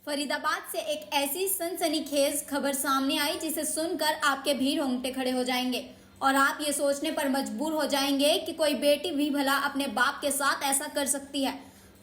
फरीदाबाद से एक ऐसी सनसनीखेज खबर सामने आई जिसे सुनकर आपके भी रोंगटे खड़े हो जाएंगे और आप ये सोचने पर मजबूर हो जाएंगे कि कोई बेटी भी भला अपने बाप के साथ ऐसा कर सकती है।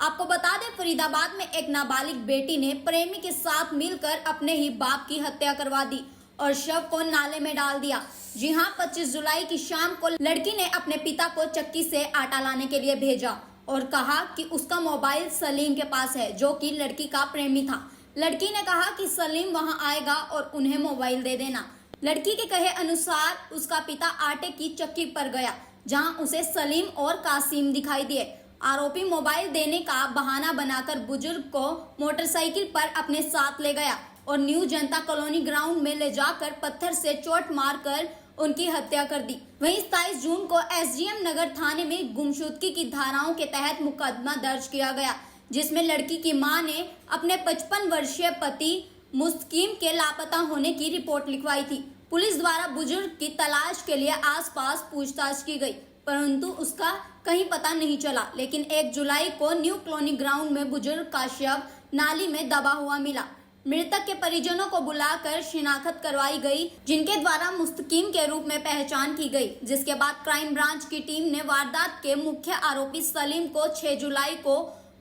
आपको बता दें, फरीदाबाद में एक नाबालिग बेटी ने प्रेमी के साथ मिलकर अपने ही बाप की हत्या करवा दी और शव को नाले में डाल दिया। जी हाँ, 25 जुलाई की शाम को लड़की ने अपने पिता को चक्की से आटा लाने के लिए भेजा और कहा कि उसका मोबाइल सलीम के पास है, जो कि लड़की का प्रेमी था। लड़की ने कहा कि सलीम वहां आएगा और उन्हें मोबाइल दे देना। लड़की के कहे अनुसार उसका पिता आटे की चक्की पर गया, जहां उसे सलीम और कासिम दिखाई दिए। आरोपी मोबाइल देने का बहाना बनाकर बुजुर्ग को मोटरसाइकिल पर अपने साथ ले गया और न्यू जनता कॉलोनी ग्राउंड में ले जाकर पत्थर से चोट मारकर उनकी हत्या कर दी। वहीं 27 जून को एसडीएम नगर थाने में गुमशुदगी की धाराओं के तहत मुकदमा दर्ज किया गया, जिसमें लड़की की मां ने अपने 55 वर्षीय पति मुस्तकीम के लापता होने की रिपोर्ट लिखवाई थी। पुलिस द्वारा बुजुर्ग की तलाश के लिए आसपास पूछताछ की गई, परंतु उसका कहीं पता नहीं चला। लेकिन 1 जुलाई को न्यू कॉलोनी ग्राउंड में बुजुर्ग का शव नाली में दबा हुआ मिला। मृतक के परिजनों को बुलाकर शिनाख्त करवाई गई, जिनके द्वारा मुस्तकीम के रूप में पहचान की गई। जिसके बाद क्राइम ब्रांच की टीम ने वारदात के मुख्य आरोपी सलीम को 6 जुलाई को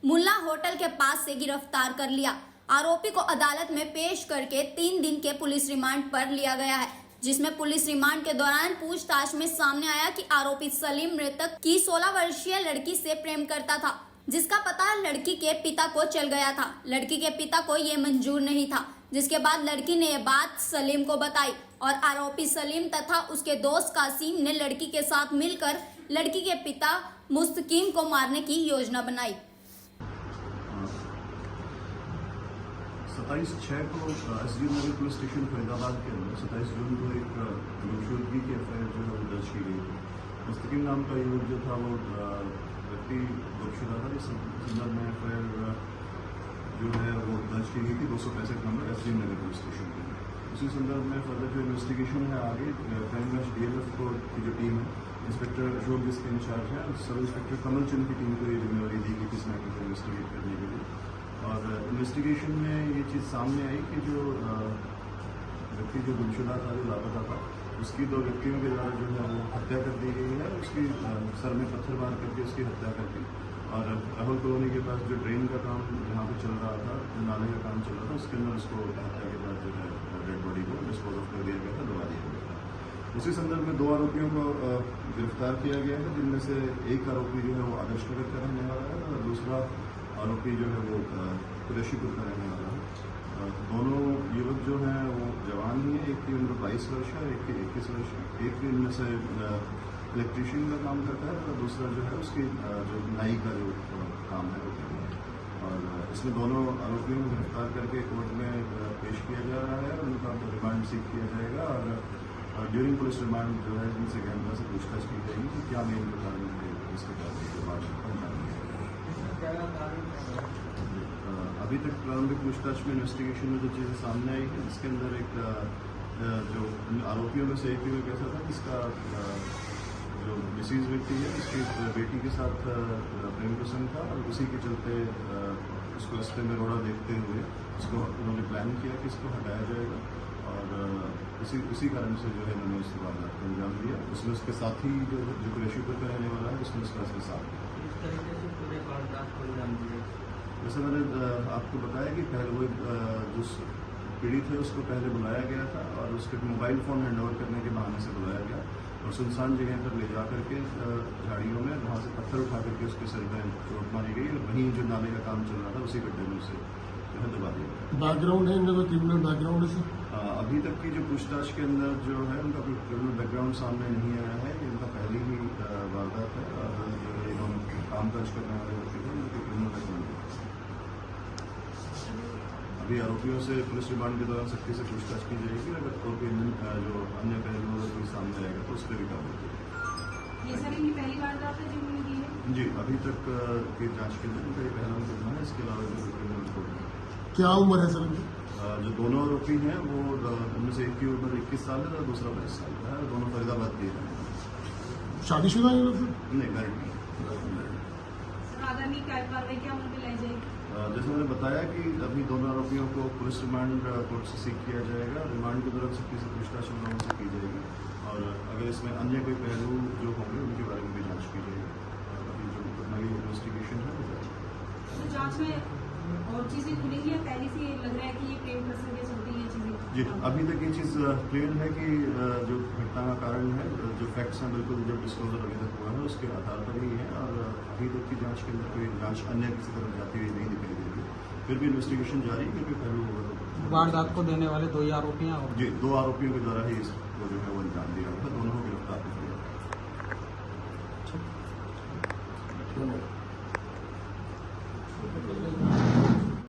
मुल्ला होटल के पास से गिरफ्तार कर लिया। आरोपी को अदालत में पेश करके 3 दिन के पुलिस रिमांड पर लिया गया है, जिसमें पुलिस रिमांड के दौरान पूछताछ में सामने आया कि आरोपी सलीम मृतक की 16 वर्षीय लड़की से प्रेम करता था, जिसका पता लड़की के पिता को चल गया था। लड़की के पिता को ये मंजूर नहीं था, जिसके बाद लड़की ने ये बात सलीम को बताई और आरोपी सलीम तथा उसके दोस्त कासिम ने लड़की के साथ मिलकर लड़की के पिता मुस्तकीम को मारने की योजना बनाई। 27/6 को एसडीएम नगर पुलिस स्टेशन फरीदाबाद के अंदर 27 जून को एक गुमशुदगी की एफआईआर जो है वो दर्ज की गई थी। मुस्तकीम नाम का युवक जो था वो व्यक्ति गुमशुदा था। इस संदर्भ में एफआईआर जो है वो दर्ज की गई थी 265 नंबर एसडीएम नगर पुलिस स्टेशन के अंदर। उसी संदर्भ में फर्दर जो इन्वेस्टिगेशन है आगे क्राइम ब्रांच डीएलएफ की जो टीम है, इंस्पेक्टर अशोक जिसके इंचार्ज है, सब इंस्पेक्टर कमल चंद की टीम को ये जिम्मेवारी दी गई किस मैटर को इन्वेस्टिगेट करने के लिए। और इन्वेस्टिगेशन में ये चीज़ सामने आई कि जो व्यक्ति जो गुमशुदा था, जो लापता था, उसकी 2 व्यक्तियों के द्वारा जो है वो हत्या कर दी गई है। उसकी सर में पत्थर मार करके उसकी हत्या कर दी और राहुल कॉलोनी के पास जो ड्रेन का काम जहाँ पे चल रहा था, नाले का काम चल रहा था, उसके अंदर उसको हत्या के बाद जो है डेड बॉडी को डिस्पोज ऑफ कर दिया गया था, दबा दिया गया था। उसी संदर्भ में 2 आरोपियों को गिरफ्तार किया गया है, जिनमें से एक आरोपी जो है वो आदर्श नगर का रहने वाला है और दूसरा आरोपी जो है वो कुरैशीपुर का रहने वाला है। दोनों युवक जो हैं वो जवान ही है, एक की उम्र 22 वर्ष है, एक की 21 वर्ष है। एक इनमें से इलेक्ट्रीशियन का काम करता है और दूसरा जो है उसकी जो नाई का जो काम है वो करता है। और इसमें दोनों आरोपियों को गिरफ्तार करके कोर्ट में पेश किया जा रहा है और उनका रिमांड सीख किया जाएगा और ड्यूरिंग पुलिस रिमांड जो है इनसे कैमरा से पूछताछ की जाएगी कि क्या मेन कारण है इसके बाद अभी तक प्रारंभिक पूछताछ में इन्वेस्टिगेशन में जो चीज़ें सामने आई है, इसके अंदर एक जो आरोपियों में से एक युवक ऐसा था जिसका जो डिसीज व्यक्ति है उसकी बेटी के साथ प्रेम प्रसंग था और उसी के चलते उसको रास्ते में रोड़ा देखते हुए उसको उन्होंने प्लान किया कि इसको हटाया जाएगा और उसी कारण से जो है उन्होंने उस वारदात को अंजाम दिया। उसमें उसके साथी जो कुरैशीपुर का रहने वाला है, उसमें उसका साथ जैसे मैंने आपको बताया कि पहले वो जो पीड़ित है उसको पहले बुलाया गया था और उसके मोबाइल फ़ोन हैंडओवर करने के बहाने से बुलाया गया और सुनसान जगह पर ले जा करके झाड़ियों में वहाँ से पत्थर उठा करके उसके सर में चोट मारी गई और वहीं जो नाले का काम चल रहा था उसी गड्ढे में उसे जो है दबा दिया गया। बैकग्राउंड है इनका, क्रिमिनल बैकग्राउंड है सर? अभी तक की जो पूछताछ के अंदर जो है उनका कोई क्रिमिनल बैकग्राउंड सामने नहीं आया है। इनका पहली ही वारदात है और जो है हम काम काज करने वाले व्यक्ति थे उनके क्रिमिनल बैकग्राउंड। अभी आरोपियों से पुलिस रिमांड के दौरान सख्ती से पूछताछ की जाएगी। अगर और कोई जो अन्य पहलू अगर कोई सामने आएगा तो उस पर भी कार्रवाई की। ये सर इनकी पहली वारदात है जो उन्होंने की है? जी, अभी तक की जांच के अंदर उनका ये पहला मुकदमा है। इसके अलावा जो क्रिमिनल रिपोर्ट है। क्या उम्र है सर? जो दोनों आरोपी हैं वो उनमें से एक की उम्र 21 साल है और दूसरा 22 साल का है। दोनों फरीदाबाद के हैं। शादीशुदा है? नहीं, मैरिड नहीं। आगामी कार्रवाई क्या उन पर लाई जाएगी? जैसे मैंने बताया कि अभी दोनों आरोपियों को पुलिस रिमांड कोर्ट से सीख किया जाएगा। रिमांड के दौरान सख्ती से पूछताछ उन लोगों से की जाएगी और अगर इसमें अन्य कोई पहलू जो होंगे उनके बारे में भी जांच की जाएगी। और अभी जो नई इन्वेस्टिगेशन है वो जारी है। तो जांच में और चीजें खुलेंगी या पहले से लग रहा है कि ये प्रेम प्रसंग के चलते ये चीजें? जी, अभी तक ये चीज़ क्लियर है कि जो घटना का कारण है, जो फैक्ट्स हैं, बिल्कुल जो डिस्क्लोजर अभी तक हुआ है उसके आधार पर ही है और अभी तक की जांच के अंदर कोई जांच अन्य किसी तरफ जाती हुई नहीं दिखाई दे रही। फिर भी इन्वेस्टिगेशन जारी है क्योंकि पहलू होगा। वारदात को देने वाले 2 आरोपियां और जी, 2 आरोपियों के द्वारा ही इसको जो है वो अंजाम दिया गया। दोनों को गिरफ्तार किया गया। चलो।